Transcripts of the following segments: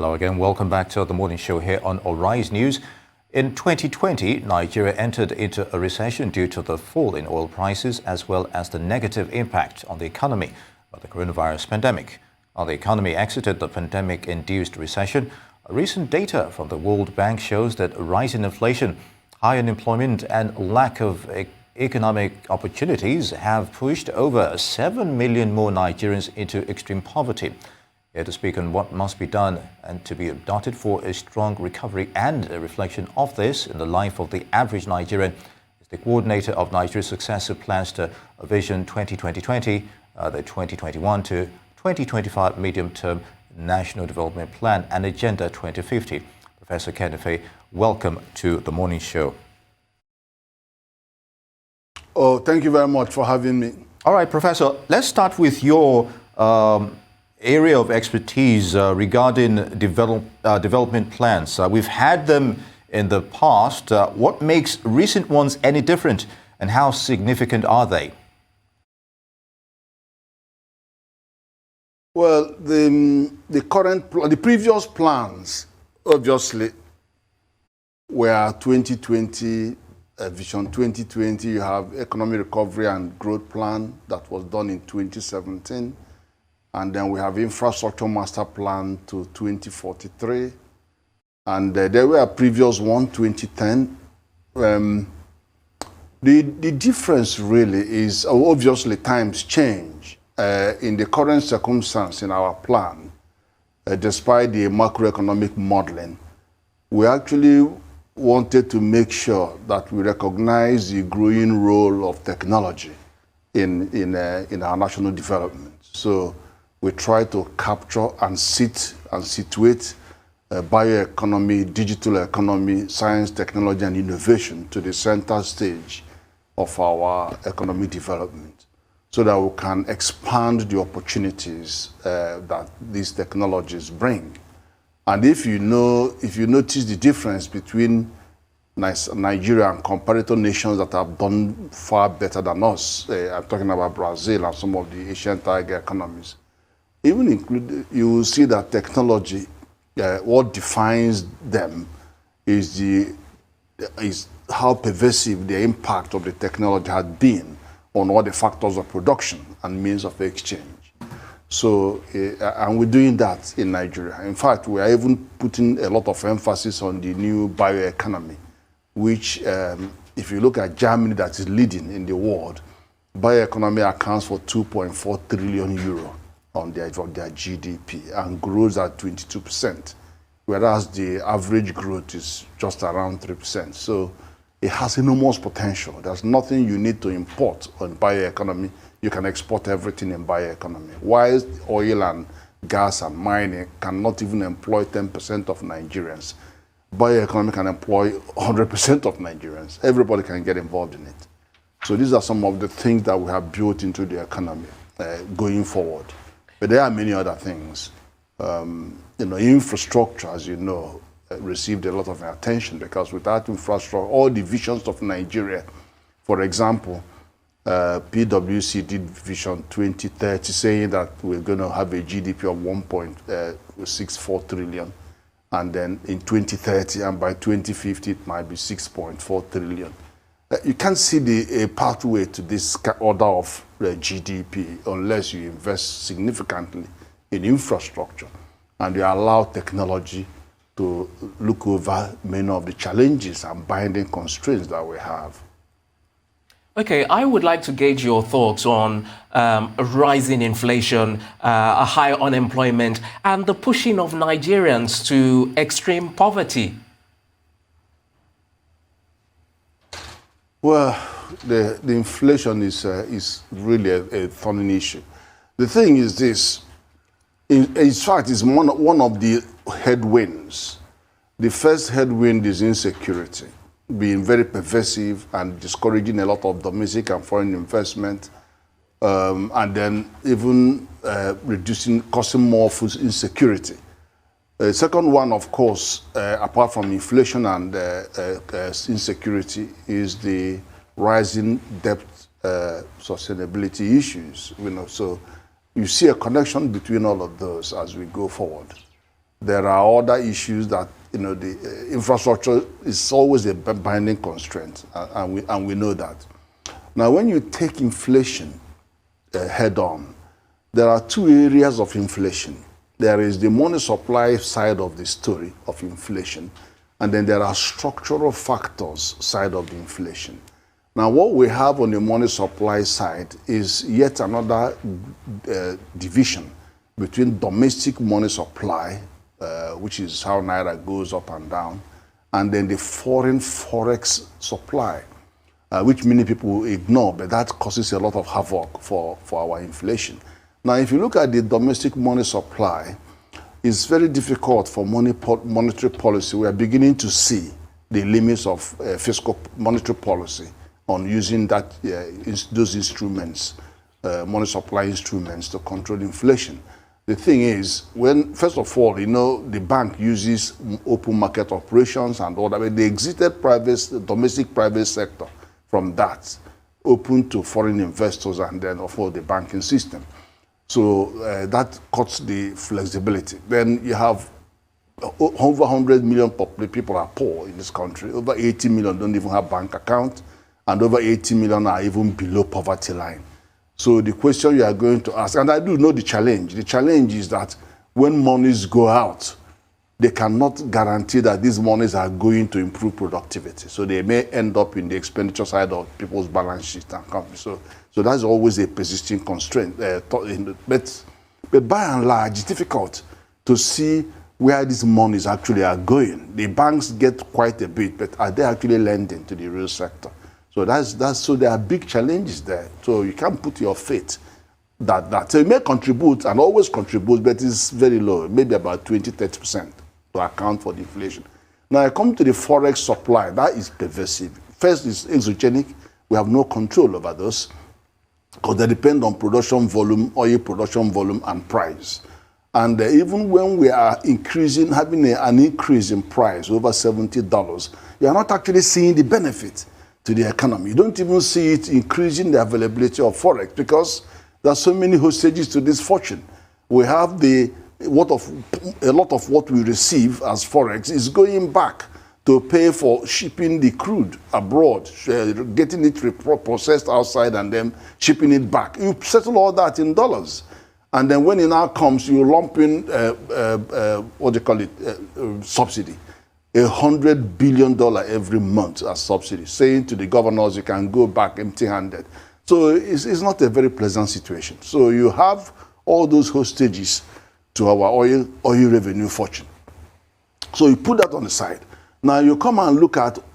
Hello again. Welcome back to the morning show here on Arise News. In 2020, Nigeria entered into a recession due to the fall in oil prices as well as the negative impact on the economy of the coronavirus pandemic. While the economy exited the pandemic-induced recession, recent data from the World Bank shows that rising inflation, high unemployment and lack of economic opportunities have pushed over 7 million more Nigerians into extreme poverty. Here to speak on what must be done and to be adopted for a strong recovery and a reflection of this in the life of the average Nigerian is the coordinator of Nigeria's successive plans to Vision 2020, the 2021 to 2025 medium-term National Development Plan and Agenda 2050. Professor Kem Ife, welcome to the morning show. Oh, thank you very much for having me. All right, Professor, let's start with your area of expertise regarding development plans. We've had them in the past. What makes recent ones any different and how significant are they? Well, the previous plans, obviously, were 2020, Vision 2020. You have Economic Recovery and Growth Plan that was done in 2017. And then we have Infrastructure Master Plan to 2043. And there were a previous one, 2010. The difference really is, obviously, times change. In the current circumstance in our plan, despite the macroeconomic modeling, we actually wanted to make sure that we recognize the growing role of technology in our national development. So we try to capture and situate bioeconomy, digital economy, science, technology, and innovation to the center stage of our economic development, so that we can expand the opportunities that these technologies bring. And if you notice the difference between Nigeria and comparator nations that have done far better than us, I'm talking about Brazil and some of the Asian tiger economies, you will see that technology, what defines them is how pervasive the impact of the technology had been on all the factors of production and means of exchange. So, and we're doing that in Nigeria. In fact, we are even putting a lot of emphasis on the new bioeconomy, which, if you look at Germany, that is leading in the world, bioeconomy accounts for 2.4 trillion euro on their GDP and grows at 22%, whereas the average growth is just around 3%. So it has enormous potential. There's nothing you need to import on bioeconomy. You can export everything in bioeconomy. While oil and gas and mining cannot even employ 10% of Nigerians, bioeconomy can employ 100% of Nigerians. Everybody can get involved in it. So these are some of the things that we have built into the economy going forward. But there are many other things. Infrastructure, as you know, received a lot of attention because without infrastructure, all the visions of Nigeria, for example, PwC did Vision 2030 saying that we're going to have a GDP of 1.64 trillion, and then in 2030 and by 2050 it might be 6.4 trillion. You can't see a pathway to this order of GDP unless you invest significantly in infrastructure and you allow technology to look over many of the challenges and binding constraints that we have. Okay, I would like to gauge your thoughts on rising inflation, a high unemployment, and the pushing of Nigerians to extreme poverty. Well, the inflation is really a thorny issue. The thing is this, in fact, it's one of the headwinds. The first headwind is insecurity, being very pervasive and discouraging a lot of domestic and foreign investment, and then even causing more food insecurity. The second one, of course, apart from inflation and insecurity, is the rising debt sustainability issues. So you see a connection between all of those as we go forward. There are other issues that, the infrastructure is always a binding constraint, and we know that. Now, when you take inflation head on, there are two areas of inflation. There is the money supply side of the story of inflation, and then there are structural factors side of the inflation. Now, what we have on the money supply side is yet another division between domestic money supply, which is how Naira goes up and down, and then the foreign forex supply, which many people ignore, but that causes a lot of havoc for our inflation. Now, if you look at the domestic money supply, it's very difficult for monetary policy. We are beginning to see the limits of fiscal monetary policy on using those instruments, money supply instruments, to control inflation. The thing is, first of all, the bank uses open market operations and all that, but they exited domestic private sector from that, open to foreign investors and then, of course, the banking system. So that cuts the flexibility. Then you have over 100 million people are poor in this country. Over 80 million don't even have bank account, and over 80 million are even below poverty line. So the question you are going to ask, and I do know the challenge. The challenge is that when monies go out, they cannot guarantee that these monies are going to improve productivity. So they may end up in the expenditure side of people's balance sheet and companies. So that's always a persisting constraint. But by and large, it's difficult to see where these monies actually are going. The banks get quite a bit, but are they actually lending to the real sector? So so there are big challenges there. So you can't put your faith that so it may contribute and always contribute, but it's very low, maybe about 20-30% to account for the inflation. Now I come to the forex supply. That is pervasive. First is exogenic. We have no control over those because they depend on production volume, oil production volume, and price. And even when we are having an increase in price over $70, you are not actually seeing the benefit to the economy. You don't even see it increasing the availability of forex because there are so many hostages to this fortune. We have a lot of what we receive as forex is going back to pay for shipping the crude abroad, getting it processed outside and then shipping it back. You settle all that in dollars. And then when it now comes, you lump in, subsidy. $100 billion every month as subsidy, saying to the governors you can go back empty-handed. So it's not a very pleasant situation. So you have all those hostages to our oil revenue fortune. So you put that on the side. Now you come and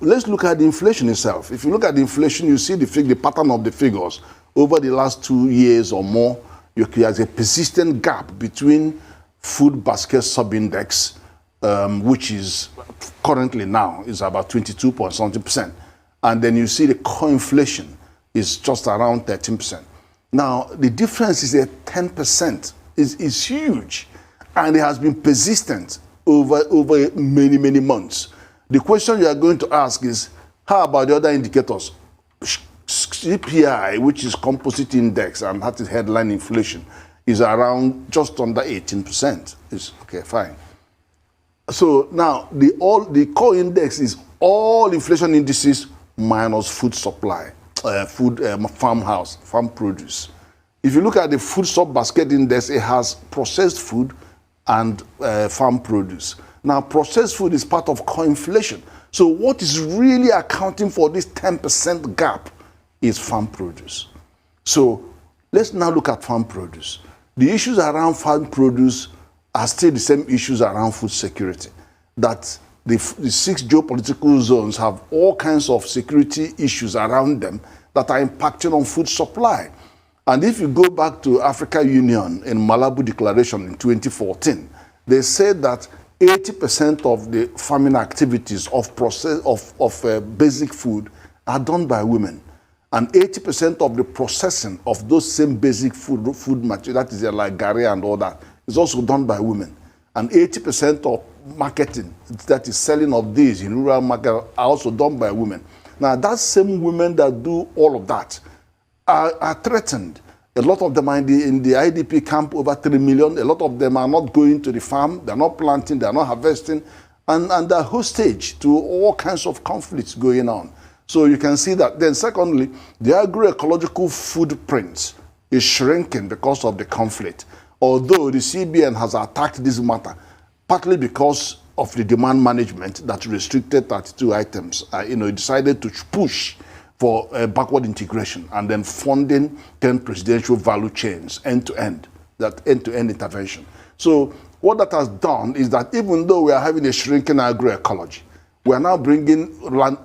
let's look at the inflation itself. If you look at the inflation, you see the pattern of the figures. Over the last 2 years or more, there's a persistent gap between food basket sub-index, which is currently now is about 22.something%. And then you see the core inflation is just around 13%. Now, the difference is at 10%. Is huge. And it has been persistent over many, many months. The question you are going to ask is, how about the other indicators? CPI, which is composite index, and that is headline inflation, is around just under 18%. It's okay, fine. So now the core index is all inflation indices minus food supply, farm produce. If you look at the food sub-basket index, it has processed food and farm produce. Now, processed food is part of core inflation. So what is really accounting for this 10% gap is farm produce. So let's now look at farm produce. The issues around farm produce are still the same issues around food security. That the 6 geopolitical zones have all kinds of security issues around them that are impacting on food supply. And if you go back to Africa Union in Malabo Declaration in 2014, they said that 80% of the farming activities of basic food are done by women. And 80% of the processing of those same basic food material, that is like gari and all that, is also done by women. And 80% of marketing, that is selling of these in rural market, are also done by women. Now, that same women that do all of that are threatened A lot of them are in the IDP camp, over 3 million. A lot of them are not going to the farm. They're not planting. They're not harvesting. And they're hostage to all kinds of conflicts going on. So you can see that. Then secondly, the agroecological footprint is shrinking because of the conflict. Although the CBN has attacked this matter, partly because of the demand management that restricted 32 items, decided to push for backward integration and then funding 10 presidential value chains end-to-end, that end-to-end intervention. So what that has done is that even though we are having a shrinking agroecology, we are now bringing land,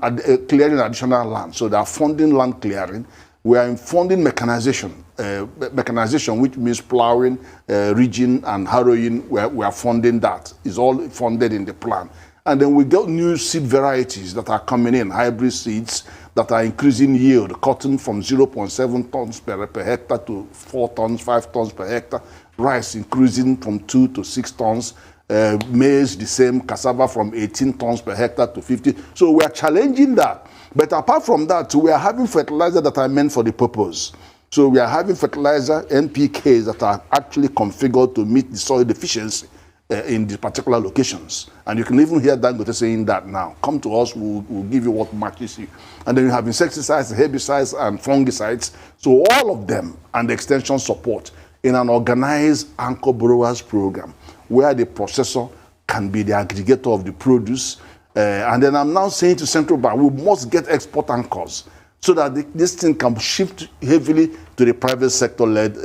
clearing additional land. So they are funding land clearing. We are funding mechanization, which means plowing, ridging, and harrowing. We are funding that. It's all funded in the plan. And then we got new seed varieties that are coming in, hybrid seeds that are increasing yield. Cotton from 0.7 tons per hectare to 4 tons, 5 tons per hectare. Rice increasing from 2 to 6 tons. Maize, the same. Cassava from 18 tons per hectare to 50. So we are challenging that. But apart from that, we are having fertilizer that are meant for the purpose. So we are having fertilizer, NPKs, that are actually configured to meet the soil deficiency in the particular locations. And you can even hear Dangote saying that now. Come to us, we'll give you what matches you. And then you have insecticides, herbicides, and fungicides. So all of them and the extension support in an organized anchor borrowers program where the processor can be the aggregator of the produce. And then I'm now saying to Central Bank, we must get export anchors so that this thing can shift heavily to the private sector-led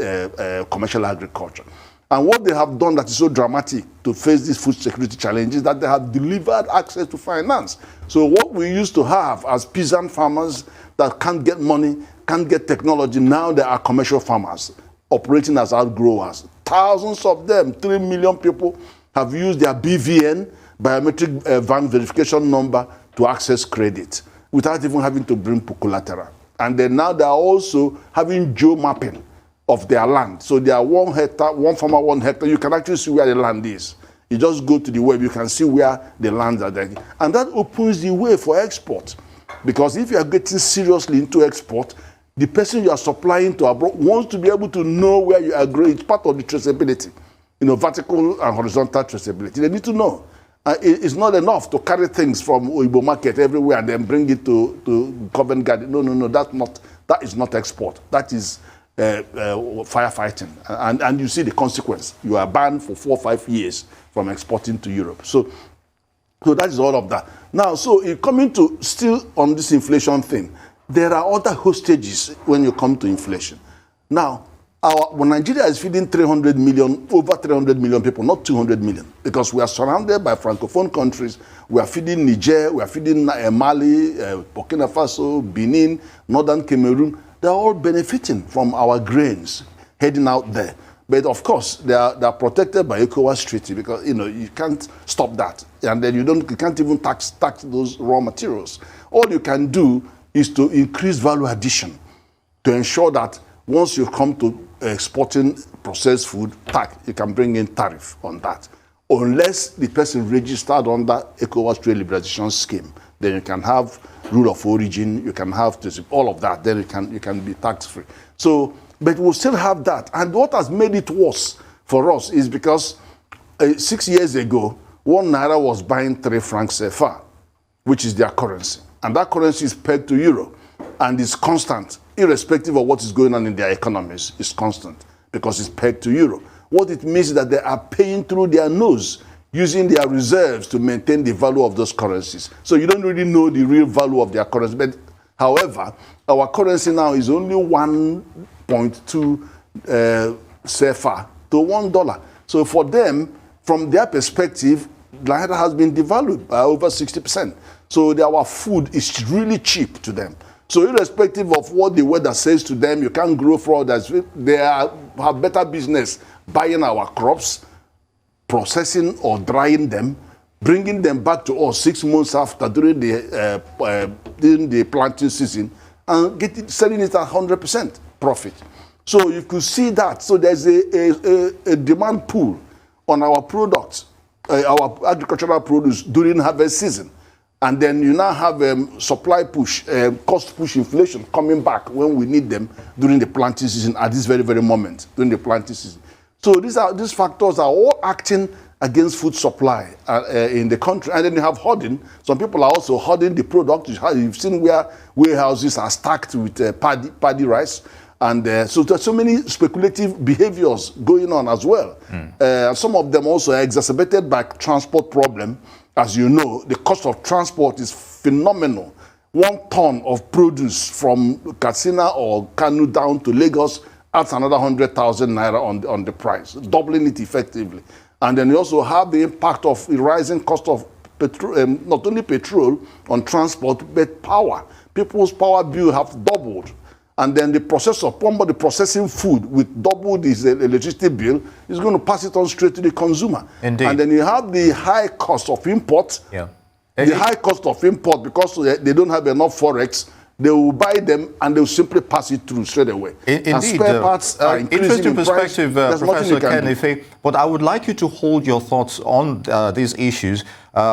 commercial agriculture. And what they have done that is so dramatic to face these food security challenges, that they have delivered access to finance. So what we used to have as peasant farmers that can't get money, can't get technology, now they are commercial farmers operating as outgrowers. Thousands of them, 3 million people, have used their BVN, biometric bank verification number, to access credit without even having to bring collateral. And then now they are also having geo-mapping of their land. So they are 1 hectare, one farmer, 1 hectare. You can actually see where the land is. You just go to the web, you can see where the lands are there. And that opens the way for export. Because if you are getting seriously into export, the person you are supplying to abroad wants to be able to know where you are growing. It's part of the traceability. Vertical and horizontal traceability. They need to know. It's not enough to carry things from Oyibo market everywhere and then bring it to Covent Garden. No, that is not export. That is firefighting. And you see the consequence. You are banned for 4 or 5 years from exporting to Europe. So that is all of that. Now, so coming to still on this inflation thing, there are other hostages when you come to inflation. Now, when Nigeria is feeding over 300 million people, not 200 million, because we are surrounded by francophone countries. We are feeding Niger, we are feeding Mali, Burkina Faso, Benin, Northern Cameroon. They are all benefiting from our grains heading out there. But of course, they are protected by ECOWAS treaty because you can't stop that, and then you can't even tax those raw materials. All you can do is to increase value addition to ensure that once you come to exporting processed food, you can bring in tariff on that. Unless the person registered under ECOWAS trade liberalization scheme, then you can have rule of origin, you can have all of that, then you can be tax-free. So, but we'll still have that. And what has made it worse for us is because 6 years ago, 1 naira was buying 3 francs CFA, which is their currency. And that currency is pegged to euro and is constant, irrespective of what is going on in their economies. It's constant because it's pegged to euro. What it means is that they are paying through their nose, using their reserves to maintain the value of those currencies. So you don't really know the real value of their currency. But however, our currency now is only 1.2 CFA to $1. So for them, from their perspective, Naira has been devalued by over 60%. So our food is really cheap to them. So irrespective of what the weather says to them, you can't grow fraud. They have better business buying our crops, processing or drying them, bringing them back to us 6 months after during the planting season, and selling it at 100% profit. So you could see that. So there's a demand pool on our products, our agricultural produce during harvest season. And then you now have supply push, cost push inflation coming back when we need them during the planting season at this very, very moment, during the planting season. So these factors are all acting against food supply in the country. And then you have hoarding. Some people are also hoarding the product. You've seen where warehouses are stacked with paddy rice. And so there's so many speculative behaviors going on as well. Some of them also are exacerbated by transport problem. As you know, the cost of transport is phenomenal. 1 ton of produce from Katsina or Kanu down to Lagos adds another 100,000 naira on the price, doubling it effectively. And then you also have the impact of the rising cost of petrol, not only petrol on transport, but power. People's power bill have doubled. And then the processing food with double this electricity bill is going to pass it on straight to the consumer. Indeed. And then you have the high cost of import. Yeah. The high cost of import, because they don't have enough forex, they will buy them and they will simply pass it through straight away. Indeed. And spare parts are increasing interesting in perspective, price. Professor Kem Ife. But I would like you to hold your thoughts on these issues.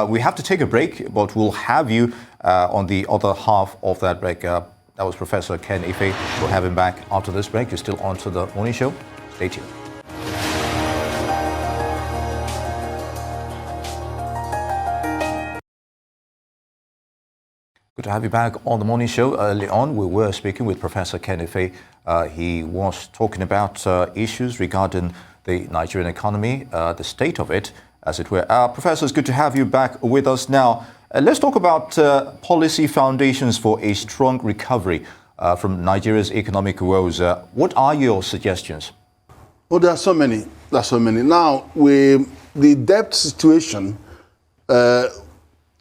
We have to take a break, but we'll have you on the other half of that break. That was Professor Kem Ife. We'll have him back after this break. You're still on to the morning show. Stay tuned. Good to have you back on the morning show. Early on, we were speaking with Professor Kem Ife. He was talking about issues regarding the Nigerian economy, the state of it, as it were. Professor, it's good to have you back with us now. Let's talk about policy foundations for a strong recovery from Nigeria's economic woes. What are your suggestions? Well, there are so many. Now, the debt situation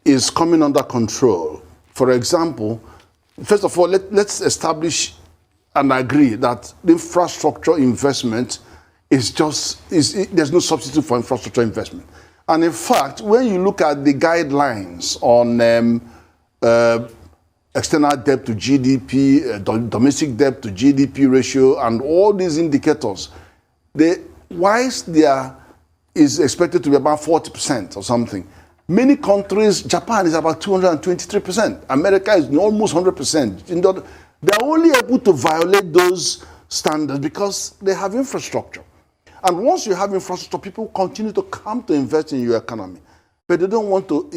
is coming under control. For example, first of all, let's establish and agree that the infrastructure investment there's no substitute for infrastructure investment. And in fact, when you look at the guidelines on external debt to GDP, domestic debt to GDP ratio, and all these indicators, whilst there is expected to be about 40% or something, many countries, Japan is about 223%, America is almost 100%. They're only able to violate those standards because they have infrastructure. And once you have infrastructure, people continue to come to invest in your economy. But they don't want to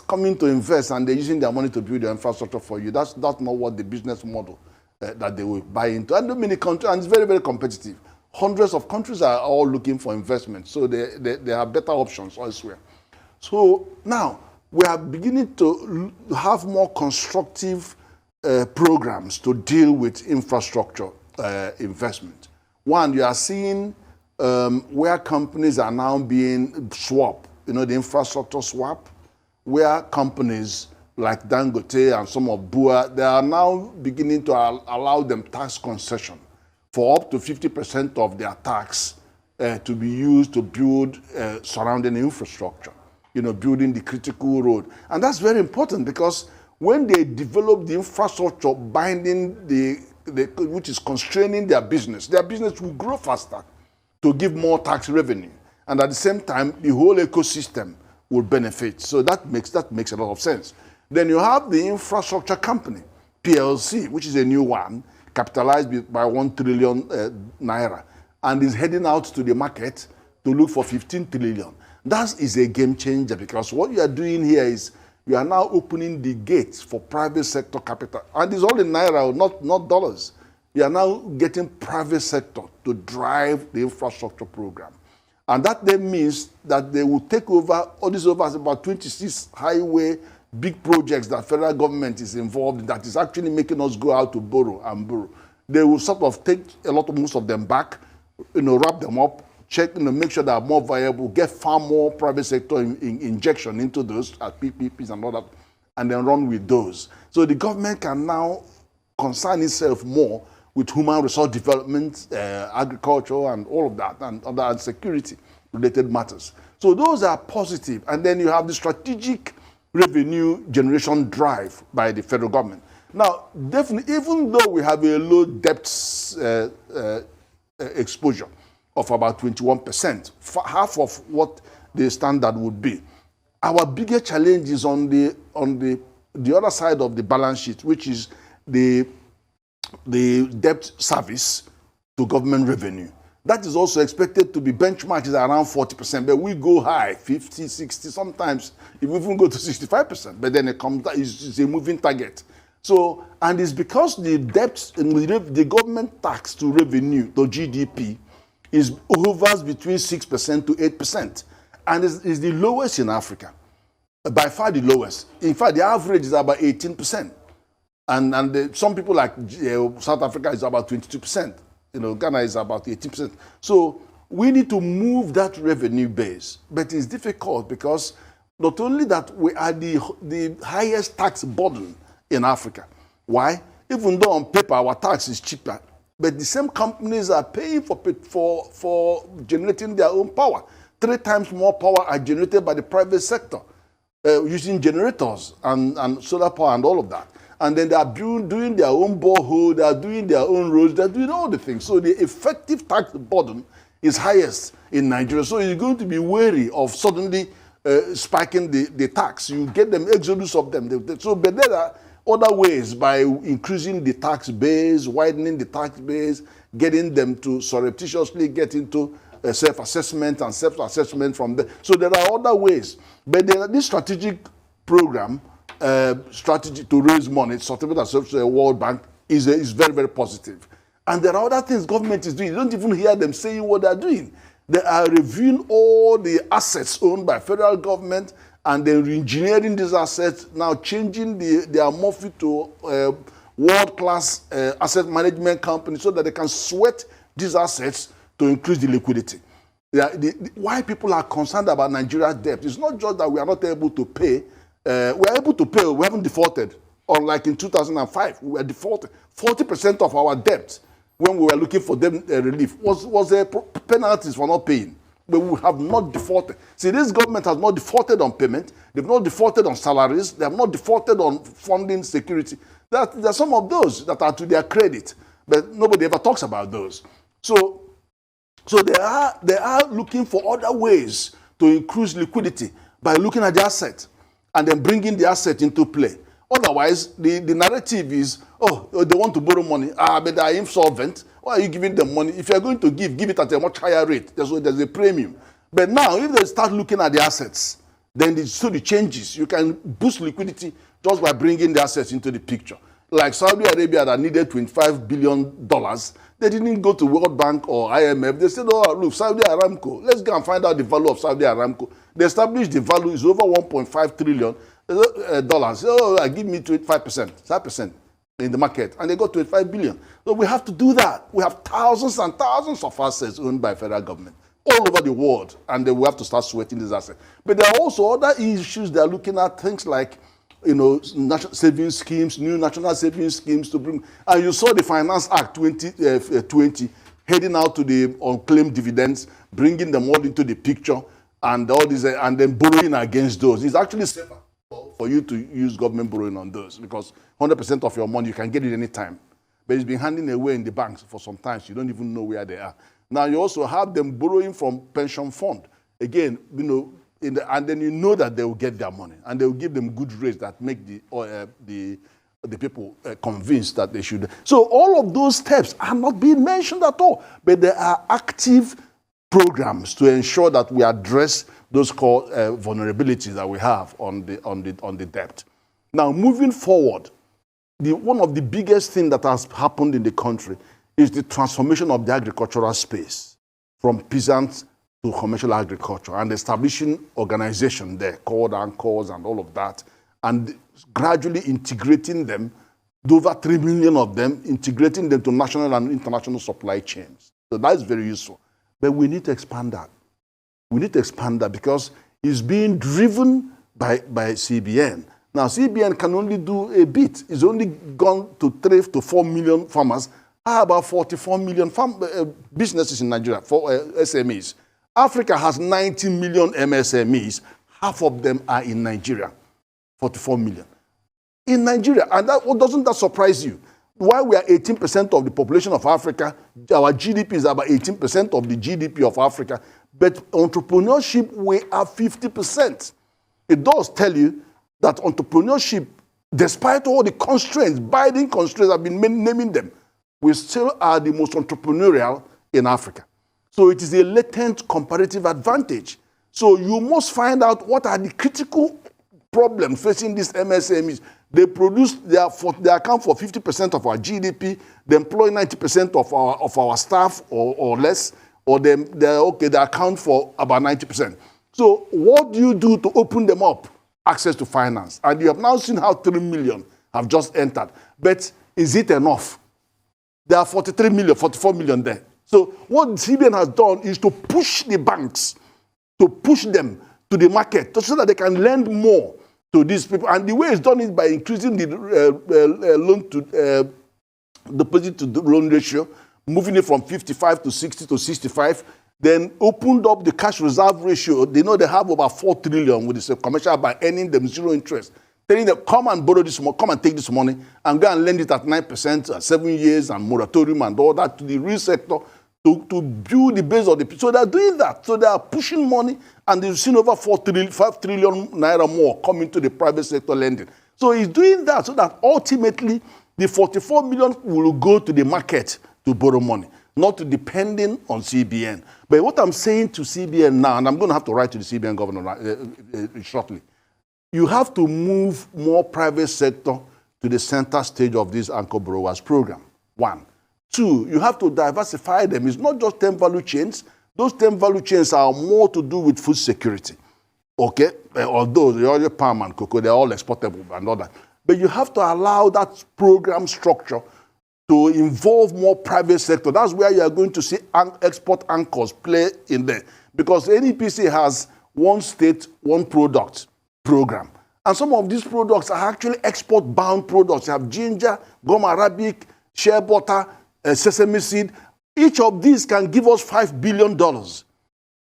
come in to invest, and they're using their money to build their infrastructure for you. That's not what the business model that they will buy into. And many countries, and it's very, very competitive. Hundreds of countries are all looking for investment, so they have better options elsewhere. So now we are beginning to have more constructive programs to deal with infrastructure investment. One, you are seeing where companies are now being swapped, the infrastructure swap, where companies like Dangote and some of Bua, they are now beginning to allow them tax concession for up to 50% of their tax to be used to build surrounding infrastructure, building the critical road. And that's very important because when they develop the infrastructure binding which is constraining their business will grow faster to give more tax revenue. And at the same time, the whole ecosystem will benefit. So that makes a lot of sense. Then you have the infrastructure company, PLC, which is a new one, capitalized by 1 trillion naira, and is heading out to the market to look for 15 trillion. That is a game changer because what you are doing here is you are now opening the gates for private sector capital. And it's all in naira, not dollars. You are now getting private sector to drive the infrastructure program. And that then means that they will take over, all these over about 26 highway big projects that federal government is involved in that is actually making us go out to borrow. They will sort of take most of them back, wrap them up, check, make sure they are more viable, get far more private sector injection into those as PPPs and all that, and then run with those. So the government can now concern itself more with human resource development, agriculture, and all of that, and other security-related matters. So those are positive. And then you have the strategic revenue generation drive by the federal government. Now, definitely, even though we have a low debt exposure of about 21%, half of what the standard would be, Our biggest challenge is on the other side of the balance sheet, which is the debt service to government revenue. That is also expected to be benchmarked around 40%, but we go high, 50, 60, sometimes if we even go to 65%, but then it comes, it's a moving target. So, and it's because the debt, the government tax to revenue, to GDP, hovers between 6% to 8%, and is the lowest in Africa, by far the lowest. In fact, the average is about 18%, and some people like South Africa is about 22%. Ghana is about 18%. So we need to move that revenue base, but it's difficult because not only that we are the highest tax burden in Africa. Why? Even though on paper our tax is cheaper, but the same companies are paying for generating their own power. 3 times more power are generated by the private sector using generators and solar power and all of that. And then they are doing their own borehole, they are doing their own roads, they are doing all the things. So the effective tax burden is highest in Nigeria. So you're going to be wary of suddenly spiking the tax. You get them, exodus of them. But there are other ways by increasing the tax base, widening the tax base, getting them to surreptitiously get into self-assessment and self-assessment from there. So there are other ways. But this strategic program, strategy to raise money, certificate of the World Bank, is very, very positive. And there are other things government is doing. You don't even hear them saying what they're doing. They are reviewing all the assets owned by federal government, and they're re-engineering these assets, now changing their morphe to world-class asset management company so that they can sweat these assets to increase the liquidity. Why people are concerned about Nigeria's debt is not just that we are not able to pay. We are able to pay, we haven't defaulted. Unlike in 2005, we were defaulted. 40% of our debt, when we were looking for them relief, was penalties for not paying. But we have not defaulted. See, this government has not defaulted on payment. They've not defaulted on salaries. They have not defaulted on funding security. There are some of those that are to their credit, but nobody ever talks about those. So they are looking for other ways to increase liquidity by looking at the asset and then bringing the asset into play. Otherwise, the narrative is, oh, they want to borrow money, but they are insolvent. Why are you giving them money? If you're going to give it at a much higher rate. There's a premium. But now, if they start looking at the assets, then the changes. You can boost liquidity just by bringing the assets into the picture. Like Saudi Arabia that needed $25 billion, they didn't go to World Bank or IMF. They said, oh, look, Saudi Aramco, let's go and find out the value of Saudi Aramco. They established the value is over $1.5 trillion. Oh, give me 5% in the market. And they got 25 billion. So we have to do that. We have thousands and thousands of assets owned by federal government all over the world. And then we have to start sweating these assets. But there are also other issues they are looking at, things like, national savings schemes, new national savings schemes to bring. And you saw the Finance Act 2020 heading out to the unclaimed dividends, bringing them all into the picture, and all these, and then borrowing against those. It's actually safer for you to use government borrowing on those because 100% of your money, you can get it any time. But it's been handing away in the banks for some time, so you don't even know where they are. Now, you also have them borrowing from pension fund. Again, and then you know that they will get their money, and they will give them good rates that make the people convinced that they should. So all of those steps are not being mentioned at all, but there are active programs to ensure that we address those core vulnerabilities that we have on the debt. Now, moving forward, one of the biggest things that has happened in the country is the transformation of the agricultural space from peasants to commercial agriculture and establishing organization there, Coordinaor and all of that, and gradually integrating them, over 3 million of them, integrating them to national and international supply chains. So that is very useful. But we need to expand that. We need to expand that because it's being driven by CBN. Now, CBN can only do a bit. It's only gone to 3 to 4 million farmers. How about 44 million businesses in Nigeria for SMEs? Africa has 90 million MSMEs. Half of them are in Nigeria. 44 million. In Nigeria. And doesn't that surprise you? While we are 18% of the population of Africa, our GDP is about 18% of the GDP of Africa. But entrepreneurship, we are 50%. it does tell you that entrepreneurship, despite all the constraints, Biden constraints, I've been naming them, we still are the most entrepreneurial in Africa. So it is a latent comparative advantage. So you must find out what are the critical problems facing these MSMEs. They account for 50% of our GDP. They employ 90% of our staff or less, or they account for about 90%. So what do you do to open them up? Access to finance. And you have now seen how 3 million have just entered. But is it enough? There are 43 million, 44 million there. So what CBN has done is to push the banks, to push them to the market so that they can lend more to these people. And the way it's done is by increasing the loan to deposit to the loan ratio, moving it from 55 to 60 to 65, then opened up the cash reserve ratio. They know they have about 4 trillion with the commercial by earning them zero interest. Telling them, come and borrow this money, come and take this money, and go and lend it at 9%, 7 years, and moratorium and all that to the real sector to build the base of the people. So they're doing that. So they are pushing money, and they've seen over 5 trillion naira more coming to the private sector lending. So he's doing that so that ultimately the 44 million will go to the market to borrow money, not depending on CBN. But what I'm saying to CBN now, and I'm going to have to write to the CBN governor shortly, you have to move more private sector to the center stage of this anchor borrowers program. 1. 2, you have to diversify them. It's not just 10 value chains. Those 10 value chains are more to do with food security. Okay? Although the oil, palm, and cocoa, they're all exportable and all that. But you have to allow that program structure to involve more private sector. That's where you are going to see export anchors play in there. Because NEPC has one state, one product program. And some of these products are actually export-bound products. You have ginger, gum arabic, shea butter, sesame seed. Each of these can give us $5 billion.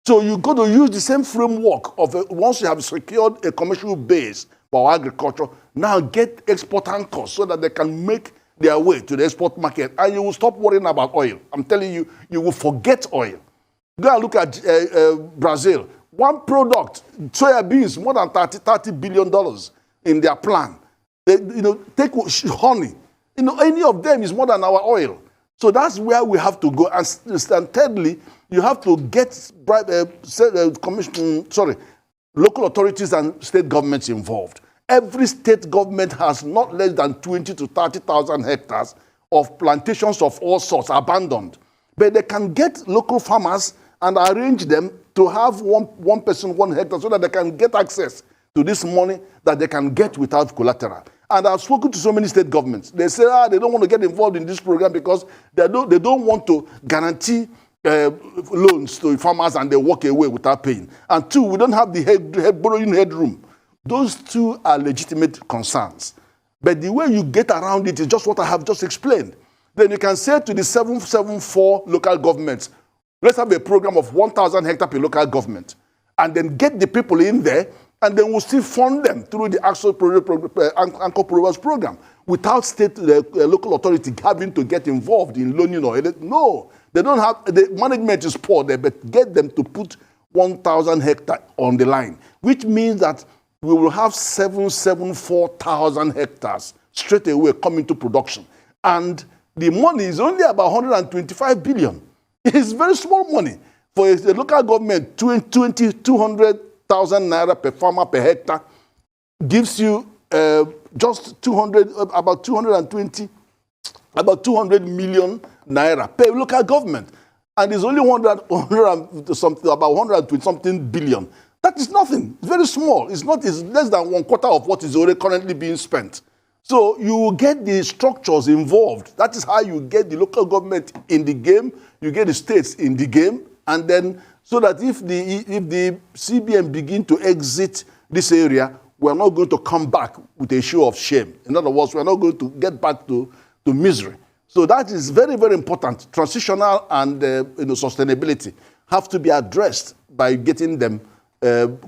So you've got to use the same framework of once you have secured a commercial base for agriculture, now get export anchors so that they can make their way to the export market. And you will stop worrying about oil. I'm telling you, you will forget oil. Go and look at Brazil. One product, soya beans, more than $30 billion in their plan. They, take honey. Any of them is more than our oil. So that's where we have to go. And thirdly, you have to get local authorities and state governments involved. Every state government has not less than 20 to 30,000 hectares of plantations of all sorts abandoned. But they can get local farmers and arrange them to have one person, 1 hectare, so that they can get access to this money that they can get without collateral. And I've spoken to so many state governments. They say they don't want to get involved in this program because they don't want to guarantee loans to farmers and they walk away without paying. And 2, we don't have the borrowing headroom. Those 2 are legitimate concerns. But the way you get around it is just what I have just explained. Then you can say to the 774 local governments, let's have a program of 1,000 hectares per local government, and then get the people in there, and then we'll still fund them through the Anchor Borrowers program without state local authority having to get involved in loaning or anything. No, they don't have, the management is poor there, but get them to put 1,000 hectares on the line, which means that we will have 774,000 hectares straight away coming to production. And the money is only about 125 billion. It's very small money. For a local government, 200,000 naira per farmer per hectare gives you just about 200 million naira per local government. And it's only 120 something billion. That is nothing. It's very small. It's less than 1/4 of what is already currently being spent. So you will get the structures involved. That is how you get the local government in the game, you get the states in the game, and then so that if the CBN begin to exit this area, we're not going to come back with a show of shame. In other words, we're not going to get back to misery. So that is very, very important. Transitional and sustainability have to be addressed by getting them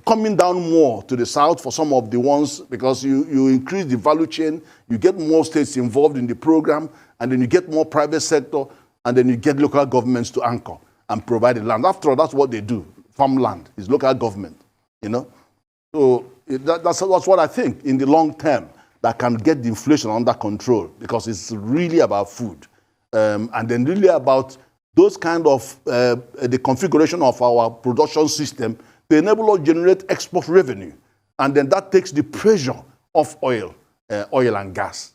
coming down more to the south for some of the ones, because you increase the value chain, you get more states involved in the program, and then you get more private sector, and then you get local governments to anchor and provide the land. After all, that's what they do. Farmland is local government, So That's what I think in the long term that can get the inflation under control, because it's really about food. And then really about those kind of the configuration of our production system to enable us to generate export revenue. And then that takes the pressure off oil and gas.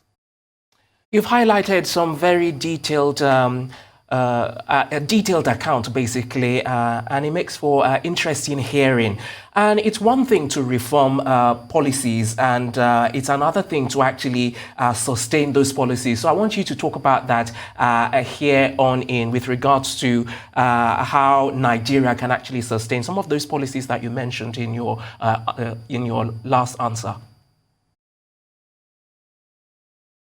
You've highlighted some very detailed, a detailed account, basically, and it makes for interesting hearing. And it's one thing to reform policies, and it's another thing to actually sustain those policies. So I want you to talk about that here on in with regards to how Nigeria can actually sustain some of those policies that you mentioned in your last answer.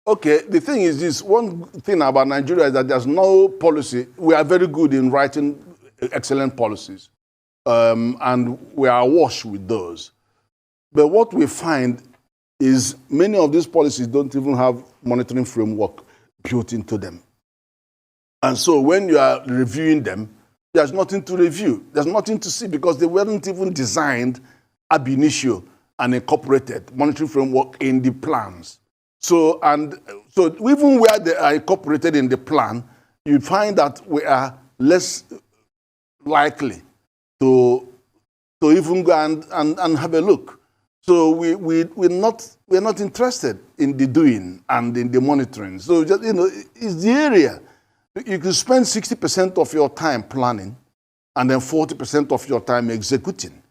Okay, the thing is this, one thing about Nigeria is that there's no policy. We are very good in writing excellent policies, and we are awash with those. But what we find is many of these policies don't even have monitoring framework built into them. And so when you are reviewing them, there's nothing to review. There's nothing to see, because they weren't even designed ab initio and incorporated monitoring framework in the plans. So even where they are incorporated in the plan, you find that we are less likely to even go and have a look. So we're not interested in the doing and in the monitoring. So just, it's the area. You can spend 60% of your time planning and then 40% of your time executing.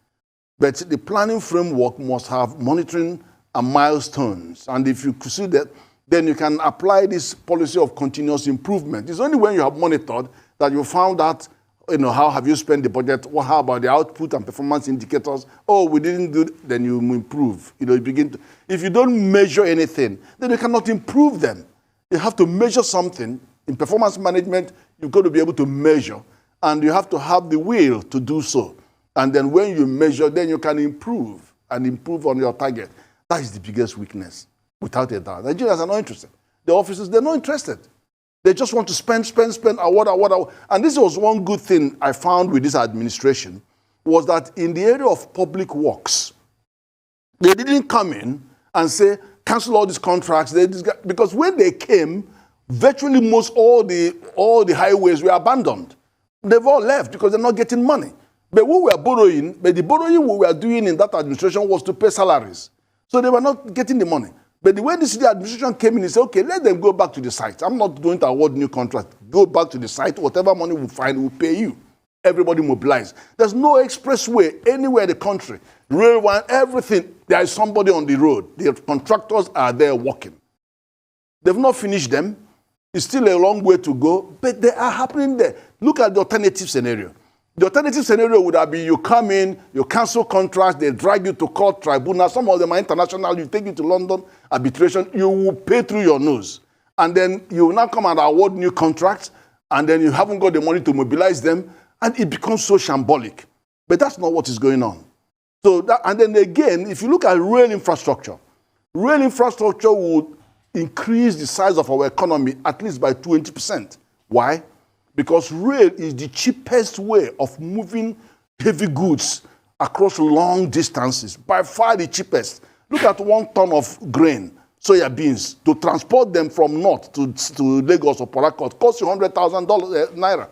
But the planning framework must have monitoring and milestones. And if you see that, then you can apply this policy of continuous improvement. It's only when you have monitored that you found out, how have you spent the budget? How about the output and performance indicators? Oh, we didn't do it, then you improve. You begin to, if you don't measure anything, then you cannot improve them. You have to measure something. In performance management, you've got to be able to measure, and you have to have the will to do so. And then when you measure, then you can improve and improve on your target. That is the biggest weakness, without a doubt. Nigerians are not interested. The officers, they're not interested. They just want to spend, award. And this was one good thing I found with this administration, was that in the area of public works, they didn't come in and say, cancel all these contracts. Because when they came, virtually all the highways were abandoned. They've all left because they're not getting money. But the borrowing we were doing in that administration was to pay salaries. So they were not getting the money. But when the city administration came in, he said, okay, let them go back to the site. I'm not going to award new contract. Go back to the site. Whatever money we find, we'll pay you. Everybody mobilized. There's no expressway anywhere in the country. Railway, everything. There is somebody on the road. The contractors are there working. They've not finished them. It's still a long way to go, but they are happening there. Look at the alternative scenario. The alternative scenario would have been you come in, you cancel contracts, they drag you to court, tribunal. Some of them are international. You take you to London, arbitration. You will pay through your nose. And then you will now come and award new contracts, and then you haven't got the money to mobilize them, and it becomes so shambolic. But that's not what is going on. So and then again, if you look at rail infrastructure would increase the size of our economy at least by 20%. Why? Because rail is the cheapest way of moving heavy goods across long distances, by far the cheapest. Look at 1 ton of grain, soya beans, to transport them from north to Lagos or Port Harcourt costs you $100,000 naira.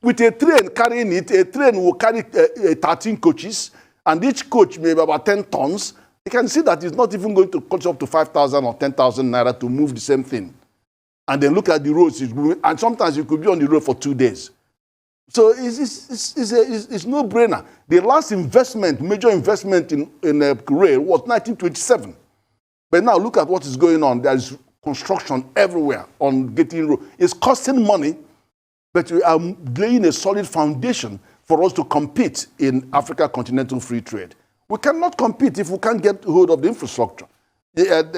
With a train carrying it, a train will carry 13 coaches, and each coach may be about 10 tons. You can see that it's not even going to cost up to 5,000 or 10,000 naira to move the same thing. And then look at the roads, and sometimes you could be on the road for 2 days. So it's no brainer. The last major investment in rail was 1927. But now look at what is going on. There is construction everywhere on getting road. It's costing money, but we are laying a solid foundation for us to compete in Africa continental free trade. We cannot compete if we can't get hold of the infrastructure. And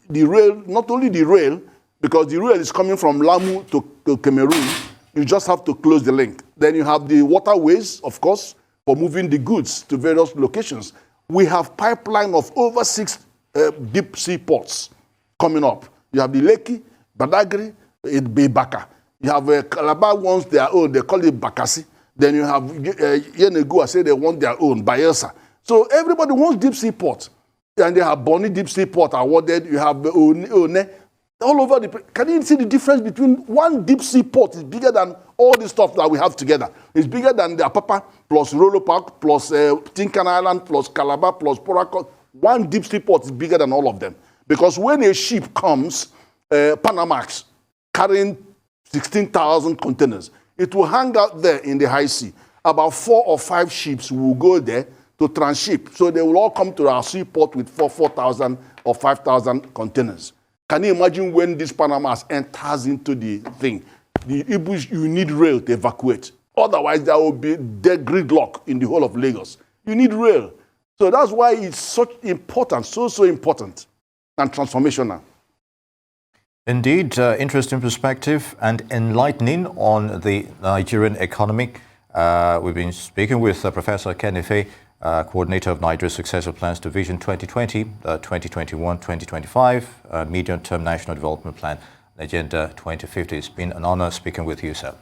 the rail, not only the rail, because the rail is coming from Lamu to Cameroon, you just have to close the link. Then you have the waterways, of course, for moving the goods to various locations. We have pipeline of over 6 deep sea ports coming up. You have the Lekki, Badagry, Baka. You have Calabar wants their own, they call it Bakassi. Then you have Yenegu, I say they want their own, Bayelsa. So everybody wants deep sea port. And they have Bonny deep sea port awarded. You have One. All over the place. Can you see the difference between one deep sea port is bigger than all the stuff that we have together? It's bigger than the Apapa plus Rolo Park plus Tinkan Island plus Calabar plus Poracot. One deep sea port is bigger than all of them. Because when a ship comes, Panamax, carrying 16,000 containers, it will hang out there in the high sea. About 4 or 5 ships will go there to transship. So they will all come to our seaport with 4,000 or 5,000 containers. Can you imagine when this Panamax enters into the thing? You need rail to evacuate. Otherwise, there will be dead gridlock in the whole of Lagos. You need rail. So that's why it's so important, so important and transformational. Indeed, interesting perspective and enlightening on the Nigerian economy. We've been speaking with Professor Kem Ife, Coordinator of Nigeria's Successor Plans Division 2020, 2021-2025, Medium-Term National Development Plan, Agenda 2050. It's been an honor speaking with you, sir.